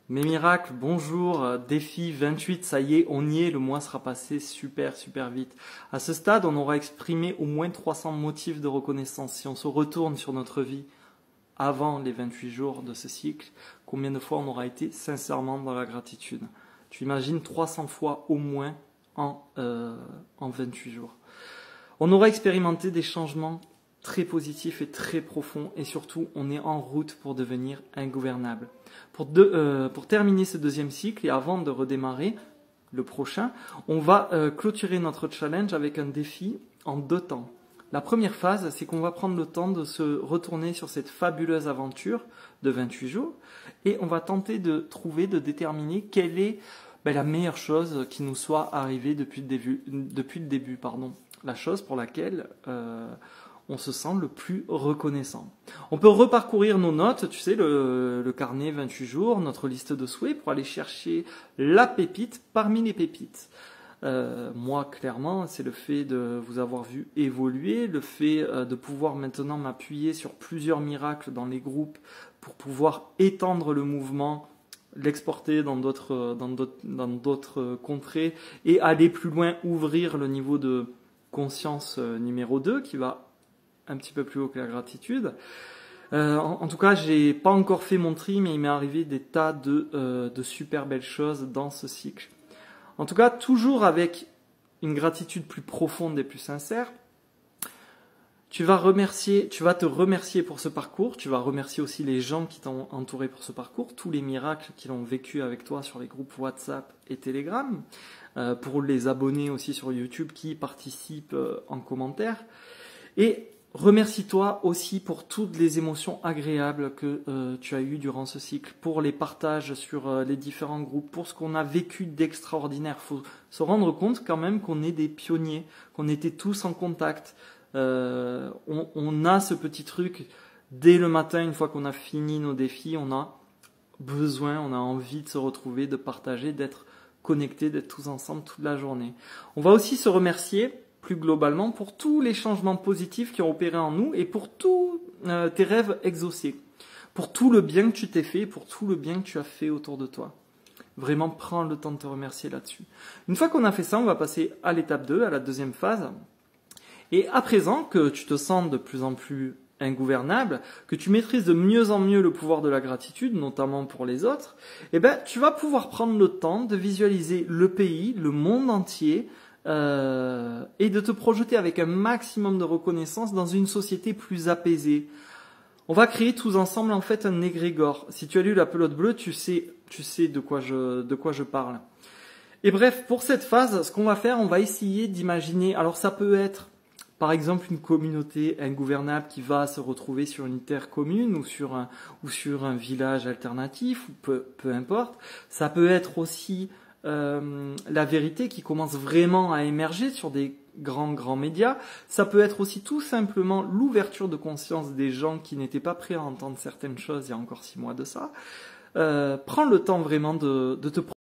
Mes miracles, bonjour, défi 28, ça y est, on y est, le mois sera passé super vite. À ce stade, on aura exprimé au moins 300 motifs de reconnaissance. Si on se retourne sur notre vie avant les 28 jours de ce cycle, combien de fois on aura été sincèrement dans la gratitude? Tu imagines 300 fois au moins en 28 jours. On aura expérimenté des changements très positif et très profond, et surtout on est en route pour devenir ingouvernable. Pour terminer ce deuxième cycle et avant de redémarrer le prochain, on va clôturer notre challenge avec un défi en 2 temps. La première phase, c'est qu'on va prendre le temps de se retourner sur cette fabuleuse aventure de 28 jours et on va tenter de déterminer quelle est la meilleure chose qui nous soit arrivée depuis le début, la chose pour laquelle on se sent le plus reconnaissant. On peut reparcourir nos notes, tu sais, le carnet 28 jours, notre liste de souhaits pour aller chercher la pépite parmi les pépites. Moi, clairement, c'est le fait de vous avoir vu évoluer, le fait de pouvoir maintenant m'appuyer sur plusieurs miracles dans les groupes pour pouvoir étendre le mouvement, l'exporter dans d'autres contrées et aller plus loin, ouvrir le niveau de conscience numéro 2 qui va un petit peu plus haut que la gratitude. En tout cas, j'ai pas encore fait mon tri, mais il m'est arrivé des tas de super belles choses dans ce cycle. En tout cas, toujours avec une gratitude plus profonde et plus sincère. Tu vas te remercier pour ce parcours. Tu vas remercier aussi les gens qui t'ont entouré pour ce parcours, tous les miracles qu'ils ont vécu avec toi sur les groupes WhatsApp et Telegram, pour les abonnés aussi sur YouTube qui participent en commentaire. Et remercie-toi aussi pour toutes les émotions agréables que tu as eues durant ce cycle, pour les partages sur les différents groupes, pour ce qu'on a vécu d'extraordinaire. Il faut se rendre compte quand même qu'on est des pionniers, qu'on était tous en contact. On a ce petit truc, dès le matin, une fois qu'on a fini nos défis, on a besoin, on a envie de se retrouver, de partager, d'être connectés, d'être tous ensemble toute la journée. On va aussi se remercier plus globalement pour tous les changements positifs qui ont opéré en nous et pour tous tes rêves exaucés, pour tout le bien que tu t'es fait, pour tout le bien que tu as fait autour de toi. Vraiment, prends le temps de te remercier là-dessus. Une fois qu'on a fait ça, on va passer à l'étape 2, à la deuxième phase. Et à présent que tu te sens de plus en plus ingouvernable, que tu maîtrises de mieux en mieux le pouvoir de la gratitude, notamment pour les autres, tu vas pouvoir prendre le temps de visualiser le pays, le monde entier, et de te projeter avec un maximum de reconnaissance dans une société plus apaisée. On va créer tous ensemble en fait un égrégore. Si tu as lu La Pelote Bleue, tu sais de quoi je parle. Et bref, pour cette phase, ce qu'on va faire, on va essayer d'imaginer. Alors ça peut être par exemple une communauté ingouvernable qui va se retrouver sur une terre commune ou sur un village alternatif, ou peu importe. Ça peut être aussi la vérité qui commence vraiment à émerger sur des grands médias. Ça peut être aussi tout simplement l'ouverture de conscience des gens qui n'étaient pas prêts à entendre certaines choses il y a encore 6 mois de ça. Prends le temps vraiment de te